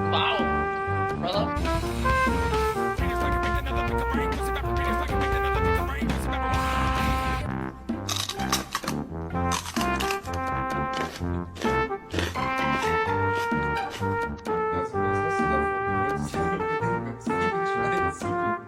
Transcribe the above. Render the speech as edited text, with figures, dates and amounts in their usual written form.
Wow, brother. Was hast du davon? Du wolltest Schwein ziehen.